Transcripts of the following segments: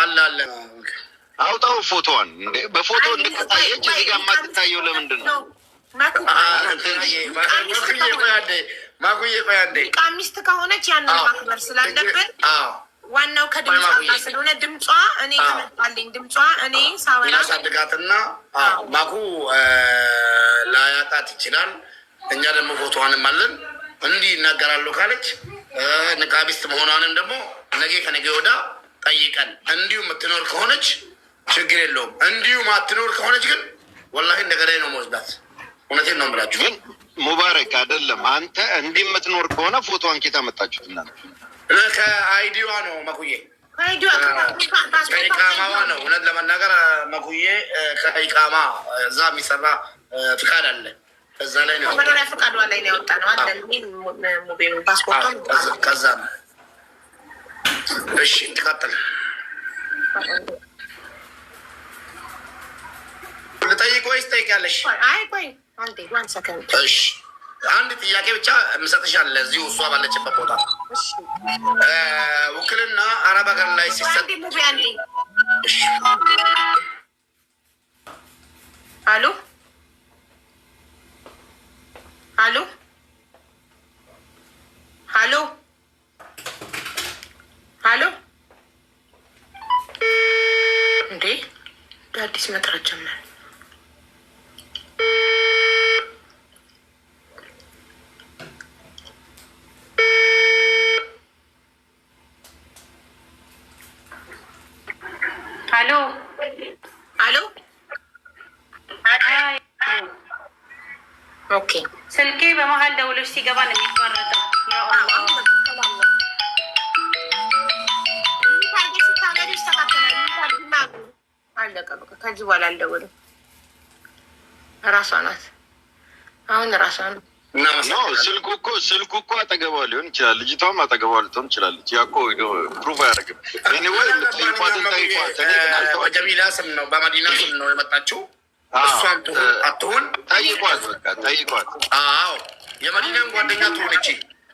አለ አለ አውጣው ፎቶዋን እንዴ በፎቶ እንደታየች እዚህ ጋር የማትታየው ለምንድን ነው? ማጉዬ ቆይ አንዴ ሚስት ከሆነች ያንን ማክበር ስላለብን ዋናው ከድምጿ ስለሆነ ድምጿ እኔ ከመጣልኝ ድምጿ እኔ ሳወራ እናሳድጋትና ማኩ ላያጣት ይችላል። እኛ ደግሞ ፎቶዋንም አለን እንዲህ ይናገራሉ ካለች ንቃቢስት መሆኗንም ደግሞ ነገ ከነገ ወዳ ጠይቀን እንዲሁ የምትኖር ከሆነች ችግር የለውም። እንዲሁ ማትኖር ከሆነች ግን ወላሂ እንደገዳይ ነው መወስዳት። እውነቴን ነው የምላችሁ። ግን ሙባረክ አይደለም አንተ እንዲህ የምትኖር ከሆነ ፎቶዋን ኬታ መጣችሁት እናንተ ከአይዲዋ ነው መኩዬ ከኢቃማዋ ነው። እውነት ለመናገር መኩዬ ከኢቃማ እዛ የሚሰራ ፍቃድ አለ። እዛ ላይ ነው መኖሪያ ፍቃዷ ላይ ነው ያወጣ ነው አለ ሙቤኑ ፓስፖርቷ ከዛ ነው። እሺ ትቀጥል። ልጠይቅ ወይስ ትጠይቂያለሽ? አይ ቆይ አንዴ ዋን ሰከንድ። እሺ አንድ ጥያቄ ብቻ የምሰጥሻለ እዚሁ እሷ ባለችበት ቦታ ውክልና አረብ ሀገር ላይ ሲሰጥ አሎ አሎ አሎ አሎ እንዴ አዲስ መጥራት ጀመረ። አሎ አሎ ኦኬ ስልኬ በመሀል ደውለሽ ሲገባ ነው የሚቋረጠው። አለቀ በቃ። ከዚህ በኋላ አልደውልም። እራሷ ናት አሁን እራሷ ነው። ስልኩ እኮ አጠገቧ ሊሆን ይችላል። ልጅቷም አጠገቧ ልትሆን ትችላለች። ያኮ ፕሩቭ አያደርግም። በጀሚላ ስም ነው በመዲና ስም ነው የመጣችው። እሷም ትሁን አትሁን ጠይቋት፣ በቃ ጠይቋት። አዎ የመዲናን ጓደኛ ትሁን እቺ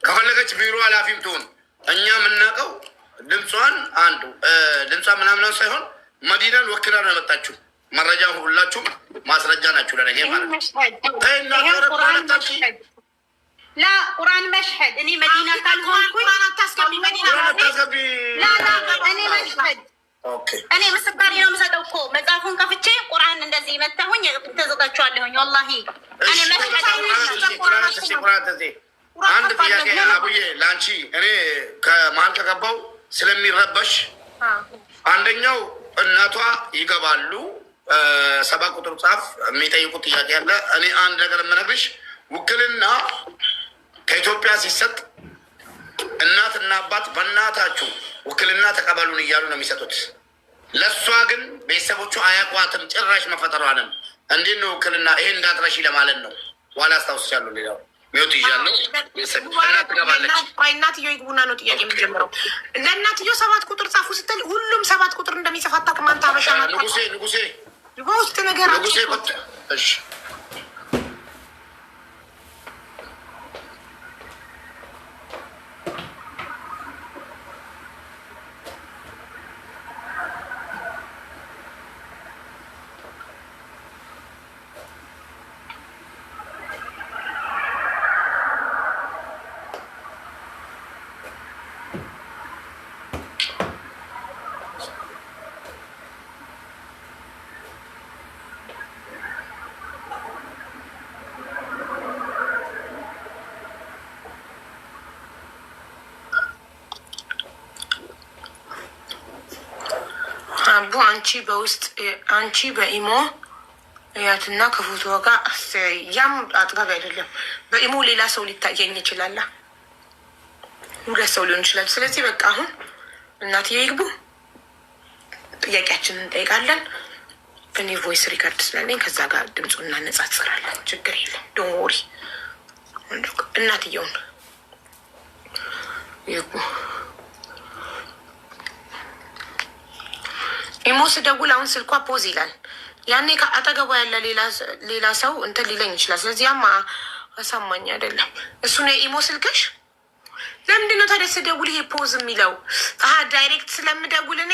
ከፈለገች ቢሮ ኃላፊም ትሁን። እኛ የምናውቀው ድምጿን አንዱ ድምጿን ምናምን ሳይሆን መዲናን ወክላ ነው የመጣችው። መረጃ ሁላችሁም ማስረጃ ናችሁ ለነገ ማለት ነው። ላ ቁርአን መሽሀድ እኔ መዲና ካልሆንኩኝ እኔ መሽሀድ እኔ ምስጋሪ ነው የምሰጠው እኮ መጽሐፉን ከፍቼ ቁርአን እንደዚህ መታሁኝ ተዘጋችኋለሁኝ። ወላሂ እኔ አንድ ጥያቄ አቡዬ ለአንቺ እኔ ከመሀል ከገባው ስለሚረበሽ አንደኛው እናቷ ይገባሉ 7 ቁጥር ጻፍ የሚጠይቁት ጥያቄ አለ። እኔ አንድ ነገር የምነግርሽ ውክልና ከኢትዮጵያ ሲሰጥ እናትና አባት በእናታችሁ ውክልና ተቀበሉን እያሉ ነው የሚሰጡት። ለእሷ ግን ቤተሰቦቹ አያቋትም ጭራሽ መፈጠሯንም። እንዴት ነው ውክልና? ይሄ እንዳትረሺ ለማለት ነው። ዋላ አስታውስቻለሁ። ሌላው ሚወት ይዣለሁ እናት ትገባለች። እናትዮ ይግቡና ነው ጥያቄ የሚጀምረው። ለእናትዮ 7 ቁጥር ጻፉ ስትል ሁሉም 7 ቁጥር እንደሚጽፍ አታውቅም አንተ አበሻ። ንጉሴ በውስጥ ነገር እሺ አቡ አንቺ በውስጥ አንቺ በኢሞ ያትና ከፎቶ ጋር ያም አጥጋቢ አይደለም። በኢሞ ሌላ ሰው ሊታየኝ ይችላል፣ 2 ሰው ሊሆን ይችላል። ስለዚህ በቃ አሁን እናትዬ ይግቡ፣ ጥያቄያችንን እንጠይቃለን። እኔ ቮይስ ሪከርድ ስላለኝ ከዛ ጋር ድምፁ እናነጻጽራለን። ችግር የለም ዶንት ወሪ። እናትየውን ይግቡ። ኢሞ ስደውል አሁን ስልኳ ፖዝ ይላል። ያኔ ከአጠገቧ ያለ ሌላ ሰው እንትን ሊለኝ ይችላል። ስለዚህ ያማ አሳማኝ አይደለም። እሱ ነው የኢሞ ስልክሽ። ለምንድን ነው ታዲያ ስደውል ይሄ ፖዝ የሚለው? ዳይሬክት ስለምደውል እኔ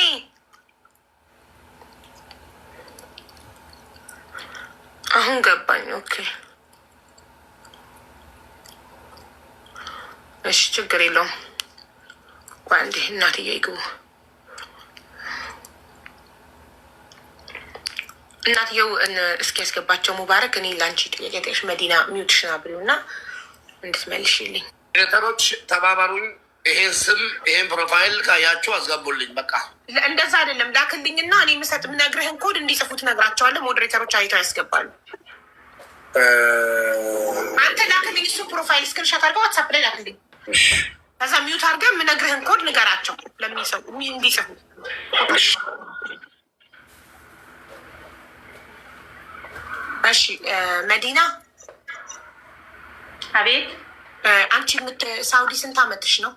አሁን ገባኝ። ኦኬ እሺ ችግር የለውም። እንዴ እናትዬ ይግቡ። እናትየው እስኪ ያስገባቸው ሙባረክ። እኔ ላንቺ ጥያቄ ጠይቅሽ መዲና ሚውትሽን አብሪው እና እንድትመልሽልኝ። ሬተሮች ተባበሩኝ። ይሄን ስም ይሄን ፕሮፋይል ካያችሁ አስገቡልኝ። በቃ እንደዛ አይደለም ላክልኝና እኔ የምነግርህን ኮድ እንዲጽፉት ነግራቸዋለሁ። ሞዴሬተሮች አይተው ያስገባሉ። አንተ ላክልኝ፣ እሱ ፕሮፋይል ስክሪንሻት አድርገው ዋትሳፕ ላይ ላክልኝ። ከዛ ሚዩት አድርገን የምነግርህን ኮድ ንገራቸው ለሚሰው እንዲጽፉ። እሺ መዲና። አቤት። አንቺ ሳውዲ ስንት አመትሽ ነው?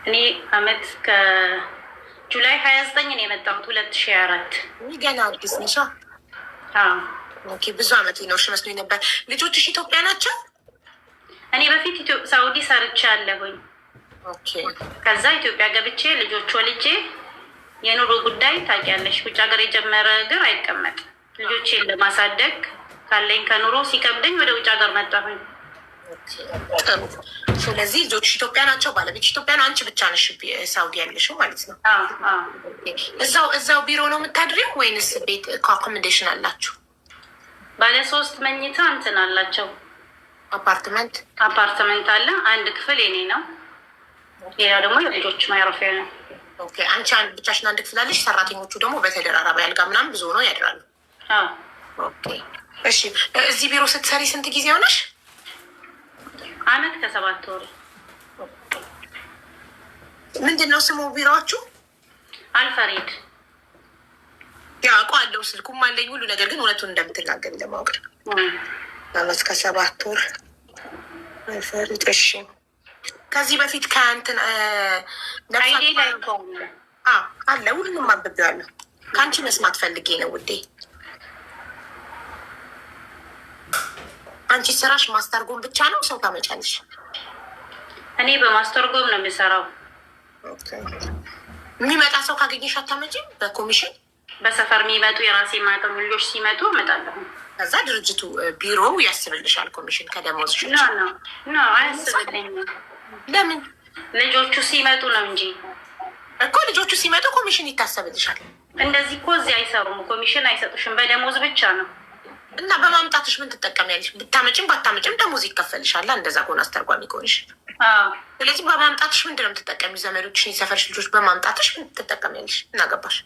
እኔ አመት ከጁላይ 29 ነው የመጣሁት 2004። ገና አዲስ ነሻ? ኦኬ ብዙ አመት ይኖርሽ መስሎኝ ነበር። ልጆችሽ ኢትዮጵያ ናቸው? እኔ በፊት ሳውዲ ሰርቼ አለሁኝ። ኦኬ ከዛ ኢትዮጵያ ገብቼ ልጆች ወልጄ የኑሮ ጉዳይ ታውቂያለሽ፣ ውጭ ሀገር የጀመረ እግር አይቀመጥ። ልጆቼን ለማሳደግ ካለኝ ከኑሮ ሲከብደኝ ወደ ውጭ ሀገር መጣሁኝ። ጥሩ። ስለዚህ ልጆች ኢትዮጵያ ናቸው፣ ባለቤት ኢትዮጵያ ነው። አንቺ ብቻ ነሽ ሳውዲ ያለሽው ማለት ነው? እዛው ቢሮ ነው የምታድሪው ወይንስ ቤት አኮሞዴሽን አላችሁ? ባለ 3 መኝታ እንትን አላቸው። አፓርትመንት አለ። አንድ ክፍል የኔ ነው፣ ሌላ ደግሞ የልጆች ማረፊያ ነው። ኦኬ። አንቺ ብቻሽን አንድ ክፍል አለሽ፣ ሰራተኞቹ ደግሞ በተደራራቢ አልጋ ምናምን ብዙ ነው ያድራሉ። ኦኬ እሺ። እዚህ ቢሮ ስትሰሪ ስንት ጊዜ ሆነሽ? አመት ከ7 ወር። ምንድን ነው ስሙ ቢሮዎቹ? አልፈሪድ። ያው አውቀዋለሁ፣ ስልኩም አለኝ ሁሉ ነገር፣ ግን እውነቱን እንደምትናገር ለማወቅ አመት ከ7 ወር አልፈሪድ። እሺ ከዚህ በፊት ከእንትን አይዴ ላይ አለ ሁሉንም አንብቤዋለሁ። ከአንቺ መስማት ፈልጌ ነው ውዴ። አንቺ ስራሽ ማስተርጎም ብቻ ነው? ሰው ታመጫለሽ? እኔ በማስተርጎም ነው የሚሰራው። የሚመጣ ሰው ካገኘሽ አታመጪም? በኮሚሽን በሰፈር የሚመጡ የራሴ ማቀም ልጆች ሲመጡ እመጣለሁ። ከዛ ድርጅቱ ቢሮው ያስብልሻል ኮሚሽን ከደሞዝሽ? ኖ አያስብልኝም። ለምን? ልጆቹ ሲመጡ ነው እንጂ እኮ ልጆቹ ሲመጡ ኮሚሽን ይታሰብልሻል። እንደዚህ እኮ እዚህ አይሰሩም፣ ኮሚሽን አይሰጡሽም፣ በደሞዝ ብቻ ነው። እና በማምጣትሽ ምን ትጠቀሚያለሽ? ብታመጭም ባታመጭም ደሞዝ ይከፈልሻል። እንደዛ ከሆነ አስተርጓሚ ከሆንሽ። ስለዚህ በማምጣትሽ ምንድን ነው የምትጠቀሚ? ዘመዶችሽን፣ የሰፈርሽ ልጆች በማምጣትሽ ምን ትጠቀሚያለሽ? እናገባሽ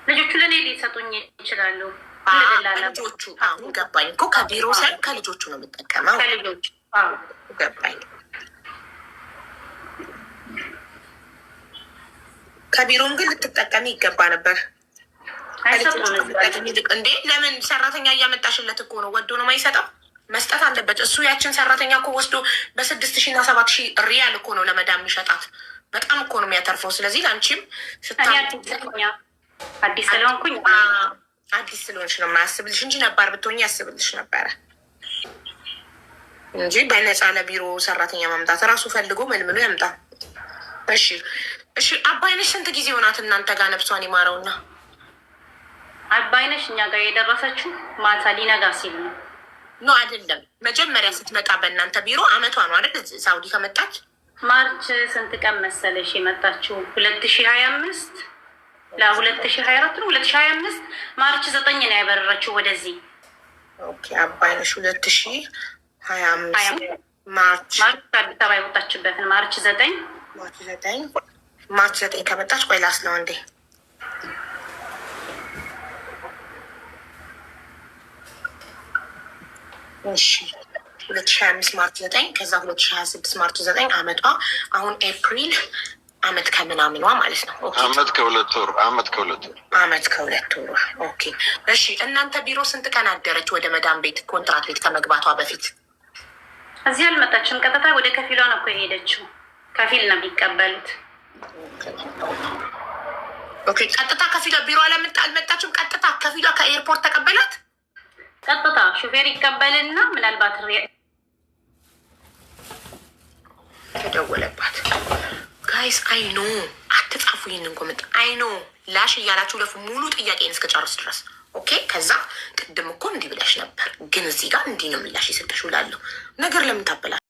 ልጆቹ ለእኔ ሊሰጡኝ ይችላሉ። ልጆቹ አሁን ገባኝ እኮ ከቢሮ ሳይሆን ከልጆቹ ነው የምጠቀመው። ከልጆቹ ገባኝ። ከቢሮም ግን ልትጠቀሚ ይገባ ነበር። እንዴ ለምን? ሰራተኛ እያመጣሽለት እኮ ነው። ወዶ ነው የማይሰጠው? መስጠት አለበት እሱ። ያችን ሰራተኛ እኮ ወስዶ በ6,000 እና 7,000 ሪያል እኮ ነው ለመዳም የሚሸጣት። በጣም እኮ ነው የሚያተርፈው። ስለዚህ ለአንቺም አዲስ ስለሆንኩኝ አዲስ ስለሆንሽ ነው የማያስብልሽ እንጂ ነባር ብትሆኝ ያስብልሽ ነበረ እንጂ በነፃ ለቢሮ ሰራተኛ ማምጣት ራሱ ፈልጎ መልምሎ ያምጣ። እሺ እሺ። አባይነሽ ስንት ጊዜ ሆናት እናንተ ጋር? ነብሷን ይማረውና አባይነሽ እኛ ጋር የደረሰችው ማታ ሊነጋ ሲል ነው። ኖ አይደለም፣ መጀመሪያ ስትመጣ በእናንተ ቢሮ አመቷ ነው አይደል? ሳውዲ ከመጣች ማርች ስንት ቀን መሰለሽ የመጣችው? 2025 ለ2024 ነው 2025 ማርች 9 ነው ያበረረችው ወደዚህ። ኦኬ አባይነሽ 2025 ማርች አዲስ አበባ የወጣችበትን ማርች 9 ከመጣች ቆይ ላስለው እንዴ። እሺ 2025 ማርች 9 ከዛ 2026 ማርች 9 አመቷ። አሁን ኤፕሪል አመት ከምናምኗ ማለት ነው። አመት ከ2 ወር አመት ከ2 ወር። ኦኬ እሺ። እናንተ ቢሮ ስንት ቀን አደረች ወደ መዳም ቤት ኮንትራት ቤት ከመግባቷ በፊት? እዚህ አልመጣችም። ቀጥታ ወደ ከፊሏ ነው እኮ የሄደችው። ከፊል ነው የሚቀበሉት። ኦኬ ቀጥታ ከፊሏ ቢሮ አልመጣችም። ቀጥታ ከፊሏ ከኤርፖርት ተቀበላት። ቀጥታ ሹፌር ይቀበልና ምናልባት ተደወለባት። ጋይስ አይ ኖ አትጻፉ ይህንን ኮመንት። አይ ኖ ላሽ እያላችሁ ለፉ ሙሉ ጥያቄን እስከጨርስ ድረስ ኦኬ። ከዛ ቅድም እኮ እንዲህ ብለሽ ነበር፣ ግን እዚህ ጋር እንዲህ ነው ምላሽ የሰጠሽው እላለሁ። ነገር ለምን ታበላሽ?